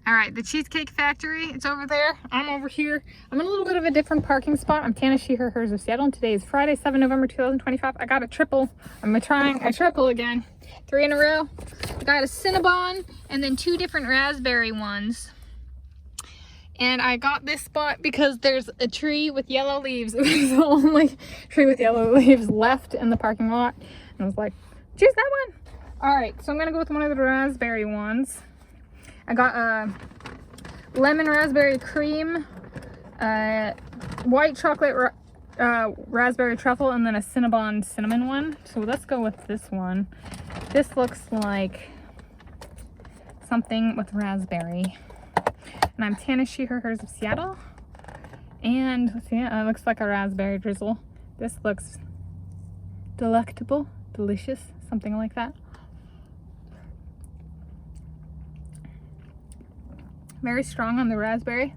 All right, the Cheesecake Factory, it's over there. I'm over here. I'm in a little bit of a different parking spot. I'm Tanis, she, her, hers of Seattle, and today is Friday, 7 November 2025. I got a triple. I'm trying a triple again. 3 in a row. I got a Cinnabon and then 2 different raspberry ones. And I got this spot because there's a tree with yellow leaves. It was the only tree with yellow leaves left in the parking lot. And I was like, choose that one. All right, so I'm gonna go with one of the raspberry ones. I got a Lemon Raspberry Cream, white chocolate raspberry truffle, and then a Cinnabon cinnamon one. So let's go with this one. This looks like something with raspberry. And I'm Tanis, she, her, hers of Seattle. And let's see, it looks like a raspberry drizzle. This looks delectable, delicious, something like that. Very strong on the raspberry.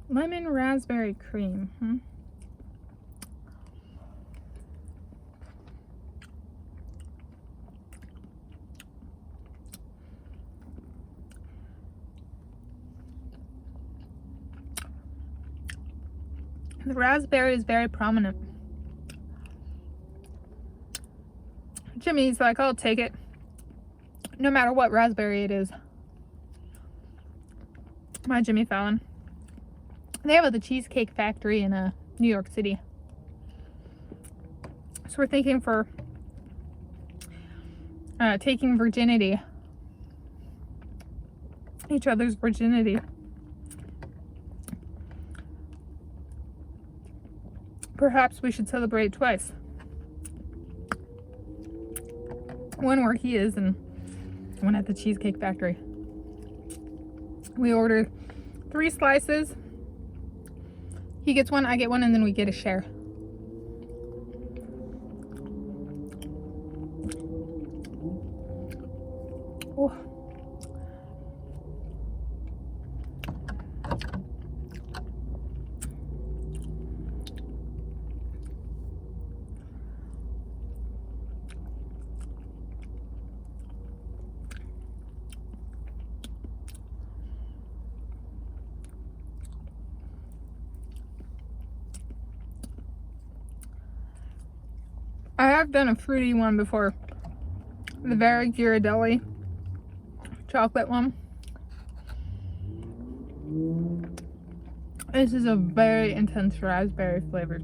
Lemon raspberry cream. The raspberry is very prominent. Jimmy's like, I'll take it no matter what raspberry it is. My Jimmy Fallon. They have it at the Cheesecake Factory in New York City. So we're thinking for taking virginity, each other's virginity. Perhaps we should celebrate twice. One where he is and one at the Cheesecake Factory. We order 3 slices. He gets one, I get one, and then we get a share. Oh. I have done a fruity one before. The very Ghirardelli chocolate one. This is a very intense raspberry flavor.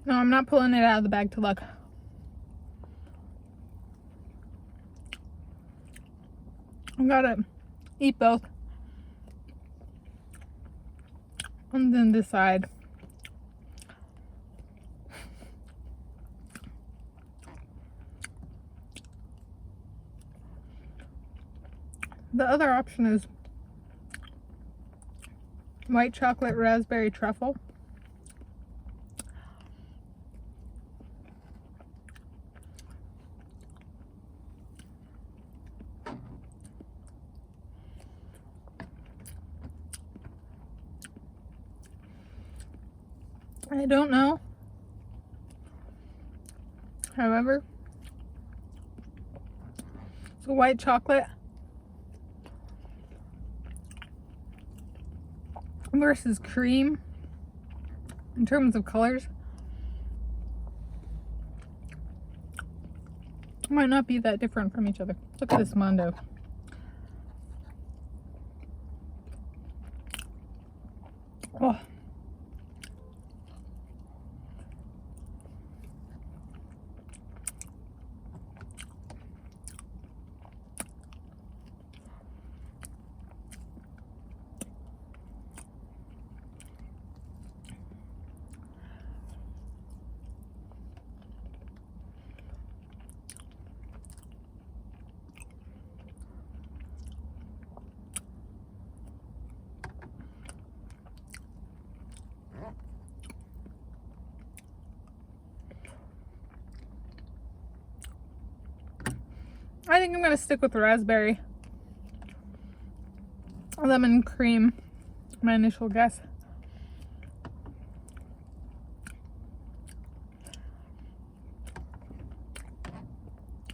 No, I'm not pulling it out of the bag to look. I gotta eat both and then decide. The other option is white chocolate raspberry truffle. I don't know. However, so white chocolate versus cream in terms of colors might not be that different from each other. Look at this Mondo. Oh. think I'm gonna stick with the raspberry. Lemon cream, my initial guess.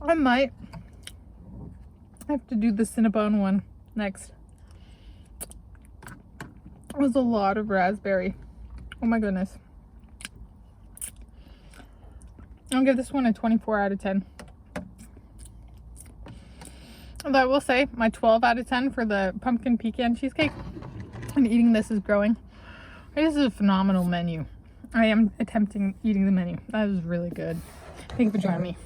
I might have to do the Cinnabon one next. It was a lot of raspberry. Oh my goodness. I'll give this one a 24 out of 10. Although I will say my 12 out of 10 for the pumpkin pecan cheesecake and eating this is growing. This is a phenomenal menu. I am attempting eating the menu. That is really good. Thank you for joining me.